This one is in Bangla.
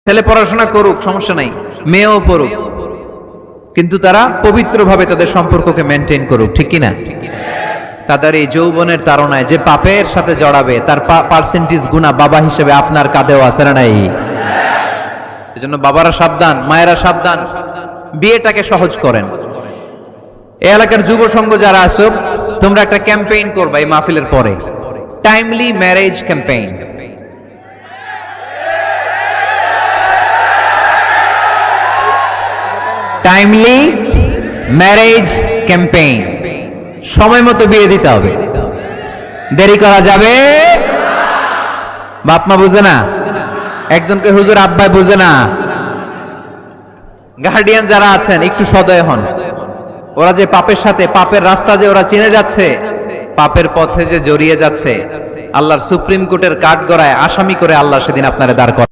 ছেলে পড়াশোনা করুক, সমস্যা নাই, মেয়েও পড়ুক, কিন্তু তারা পবিত্রভাবে তাদের সম্পর্ককে মেনটেন করুক, ঠিক কিনা? তাদের এই যৌবনের তাড়নায় যে পাপের সাথে জড়াবে তার পার্সেন্টেজ গুণা বাবা হিসেবে আপনার কাঁধেও আছে না নাই? এজন্য বাবারা সাবধান, মায়েরা সাবধান, বিয়েটাকে সহজ করেন। এই এলাকার যুব সংঘ যারা আছো, তোমরা একটা ক্যাম্পেইন করবা এই মাহফিলের পরে, timely marriage campaign. Timely marriage campaign, সময় মতো বিয়ে দিতে হবে, দেরি করা যাবে। বাপ মা বুঝে না, একজনকে হুজুর আব্বাই বুঝে না। গার্ডিয়ান যারা আছেন একটু সদয় হন। ওরা যে পাপের সাথে, পাপের রাস্তা যে ওরা চিনে যাচ্ছে, পাপের পথে যে জড়িয়ে যাচ্ছে, আল্লাহর সুপ্রিম কোর্টের কাঠগড়ায় আসামি করে আল্লাহ সেদিন আপনারে দাঁড় করাবেন।